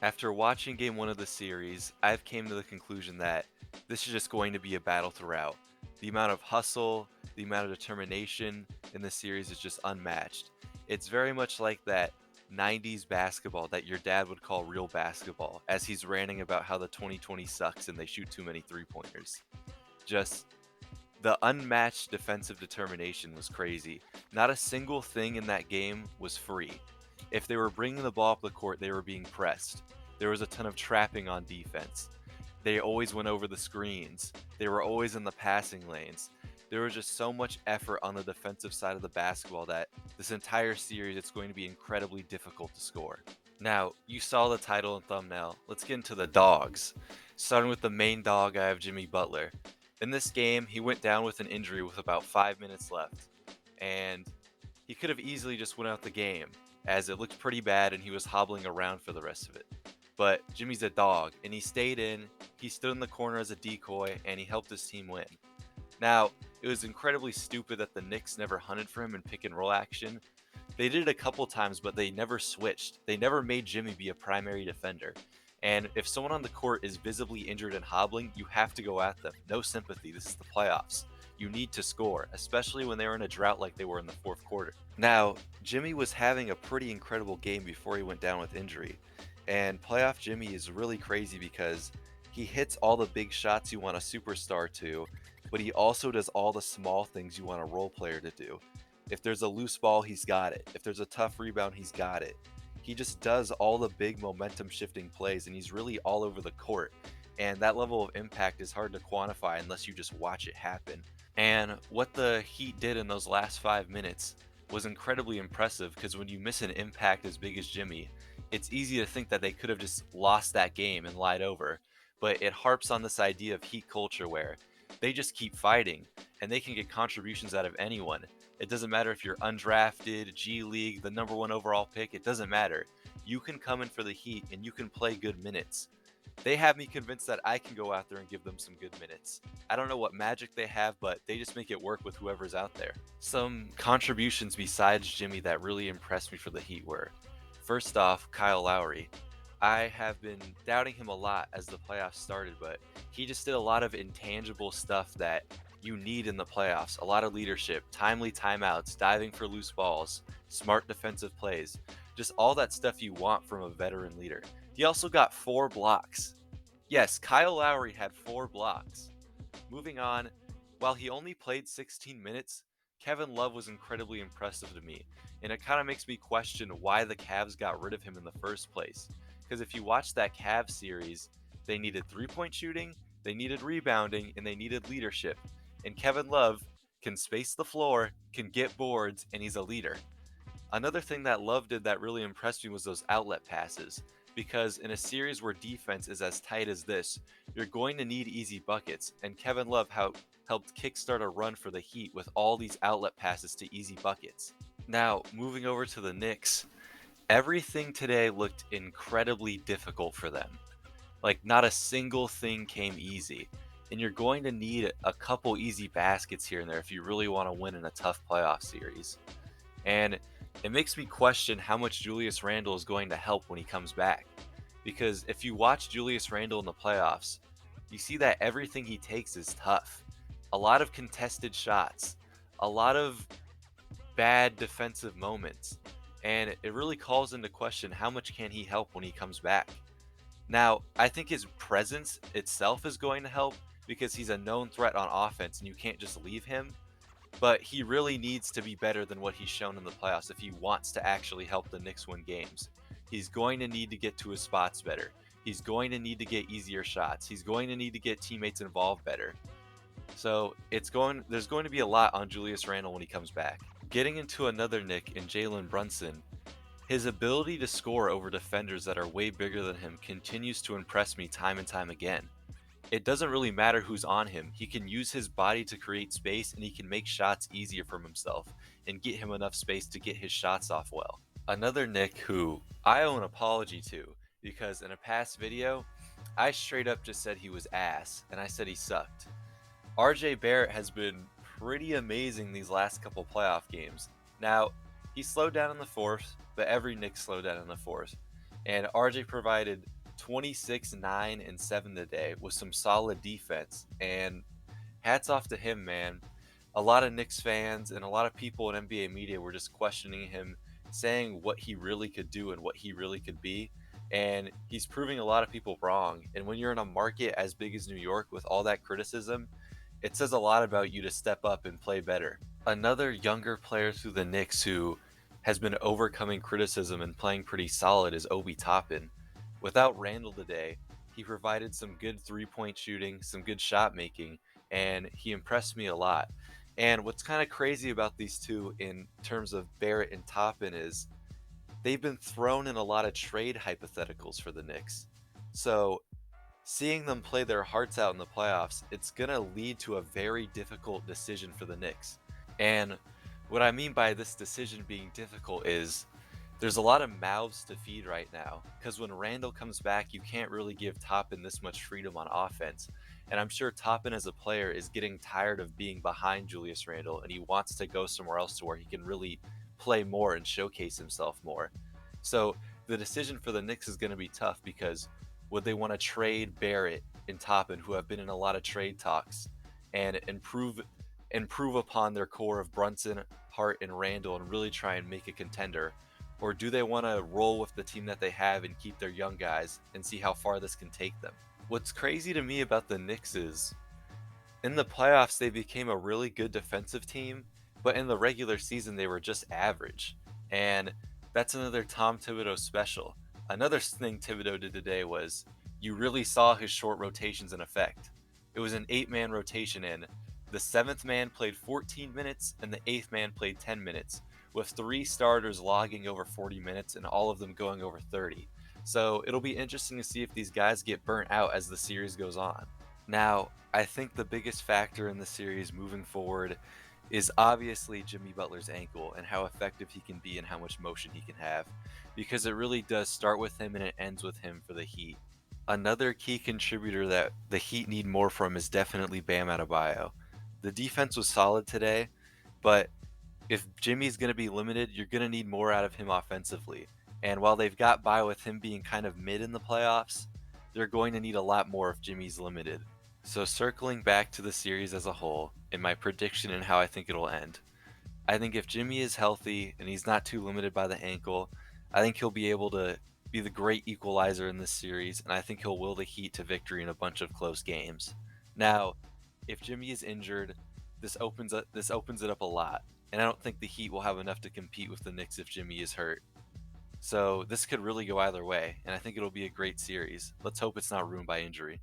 After watching game one of the series, I've came to the conclusion that this is just going to be a battle throughout. The amount of hustle, the amount of determination in the series is just unmatched. It's very much like that 90s basketball that your dad would call real basketball, as he's ranting about how the 2020 sucks and they shoot too many three-pointers. Just the unmatched defensive determination was crazy. Not a single thing in that game was free. If they were bringing the ball up the court, they were being pressed. There was a ton of trapping on defense. They always went over the screens. They were always in the passing lanes. There was just so much effort on the defensive side of the basketball that this entire series it's going to be incredibly difficult to score. Now, you saw the title and thumbnail. Let's get into the dogs. Starting with the main dog, I have Jimmy Butler. In this game, he went down with an injury with about 5 minutes left, and he could have easily just went out the game, as it looked pretty bad and he was hobbling around for the rest of it. But Jimmy's a dog, and he stayed in, he stood in the corner as a decoy, and he helped his team win. Now, it was incredibly stupid that the Knicks never hunted for him in pick and roll action. They did it a couple times, but they never switched. They never made Jimmy be a primary defender. And if someone on the court is visibly injured and hobbling, you have to go at them. No sympathy. This is the playoffs. You need to score, especially when they were in a drought like they were in the fourth quarter. Now, Jimmy was having a pretty incredible game before he went down with injury. And playoff Jimmy is really crazy because he hits all the big shots you want a superstar to, but he also does all the small things you want a role player to do. If there's a loose ball, he's got it. If there's a tough rebound, he's got it. He just does all the big momentum shifting plays, and he's really all over the court. And that level of impact is hard to quantify unless you just watch it happen. And what the Heat did in those last 5 minutes was incredibly impressive because when you miss an impact as big as Jimmy, it's easy to think that they could have just lost that game and lied over. But it harps on this idea of Heat culture where they just keep fighting and they can get contributions out of anyone. It doesn't matter if you're undrafted, G League, the number one overall pick, it doesn't matter. You can come in for the Heat and you can play good minutes. They have me convinced that I can go out there and give them some good minutes. I don't know what magic they have, but they just make it work with whoever's out there. Some contributions besides Jimmy that really impressed me for the Heat were, first off, Kyle Lowry. I have been doubting him a lot as the playoffs started, but he just did a lot of intangible stuff that you need in the playoffs. A lot of leadership, timely timeouts, diving for loose balls, smart defensive plays, just all that stuff you want from a veteran leader. He also got 4 blocks. Yes, Kyle Lowry had 4 blocks. Moving on, while he only played 16 minutes, Kevin Love was incredibly impressive to me, and it kind of makes me question why the Cavs got rid of him in the first place. Because if you watch that Cavs series, they needed three-point shooting, they needed rebounding, and they needed leadership. And Kevin Love can space the floor, can get boards, and he's a leader. Another thing that Love did that really impressed me was those outlet passes. Because in a series where defense is as tight as this, you're going to need easy buckets, and Kevin Love helped kickstart a run for the Heat with all these outlet passes to easy buckets. Now, moving over to the Knicks, everything today looked incredibly difficult for them. Like, not a single thing came easy. And you're going to need a couple easy baskets here and there if you really want to win in a tough playoff series. And it makes me question how much Julius Randle is going to help when he comes back. Because if you watch Julius Randle in the playoffs, you see that everything he takes is tough. A lot of contested shots, a lot of bad defensive moments. And it really calls into question how much can he help when he comes back. Now, I think his presence itself is going to help because he's a known threat on offense and you can't just leave him. But he really needs to be better than what he's shown in the playoffs if he wants to actually help the Knicks win games. He's going to need to get to his spots better. He's going to need to get easier shots. He's going to need to get teammates involved better. So there's going to be a lot on Julius Randle when he comes back. Getting into another Knick in Jalen Brunson, his ability to score over defenders that are way bigger than him continues to impress me time and time again. It doesn't really matter who's on him. He can use his body to create space and he can make shots easier for himself and get him enough space to get his shots off well. Another Knick who I owe an apology to because in a past video, I straight up just said he was ass and I said he sucked. RJ Barrett has been pretty amazing these last couple playoff games. Now, he slowed down in the fourth, but every Knick slowed down in the fourth. And RJ provided 26, 9, and 7 today with some solid defense. And hats off to him, man. A lot of Knicks fans and a lot of people in NBA media were just questioning him, saying what he really could do and what he really could be. And he's proving a lot of people wrong. And when you're in a market as big as New York with all that criticism, it says a lot about you to step up and play better. Another younger player through the Knicks who has been overcoming criticism and playing pretty solid is Obi Toppin. Without Randall today, he provided some good 3-point shooting, some good shot making, and he impressed me a lot. And what's kind of crazy about these two in terms of Barrett and Toppin is they've been thrown in a lot of trade hypotheticals for the Knicks. So seeing them play their hearts out in the playoffs, it's going to lead to a very difficult decision for the Knicks. And what I mean by this decision being difficult is there's a lot of mouths to feed right now because when Randall comes back, you can't really give Toppin this much freedom on offense. And I'm sure Toppin as a player is getting tired of being behind Julius Randall and he wants to go somewhere else to where he can really play more and showcase himself more. So the decision for the Knicks is going to be tough because would they want to trade Barrett and Toppin, who have been in a lot of trade talks, and improve upon their core of Brunson, Hart, and Randall and really try and make a contender? Or do they want to roll with the team that they have and keep their young guys and see how far this can take them? What's crazy to me about the Knicks is in the playoffs, they became a really good defensive team, but in the regular season, they were just average. And that's another Tom Thibodeau special. Another thing Thibodeau did today was you really saw his short rotations in effect. It was an 8-man rotation, and the seventh man played 14 minutes, and the eighth man played 10 minutes, with 3 starters logging over 40 minutes and all of them going over 30. So it'll be interesting to see if these guys get burnt out as the series goes on. Now, I think the biggest factor in the series moving forward is obviously Jimmy Butler's ankle and how effective he can be and how much motion he can have, because it really does start with him and it ends with him for the Heat. Another key contributor that the Heat need more from is definitely Bam Adebayo. The defense was solid today, but if Jimmy's going to be limited, you're going to need more out of him offensively. And while they've got by with him being kind of mid in the playoffs, they're going to need a lot more if Jimmy's limited. So circling back to the series as a whole, in my prediction and how I think it'll end, I think if Jimmy is healthy and he's not too limited by the ankle, I think he'll be able to be the great equalizer in this series, and I think he'll will the Heat to victory in a bunch of close games. Now, if Jimmy is injured, this opens it up a lot, and I don't think the Heat will have enough to compete with the Knicks if Jimmy is hurt. So this could really go either way, and I think it'll be a great series. Let's hope it's not ruined by injury.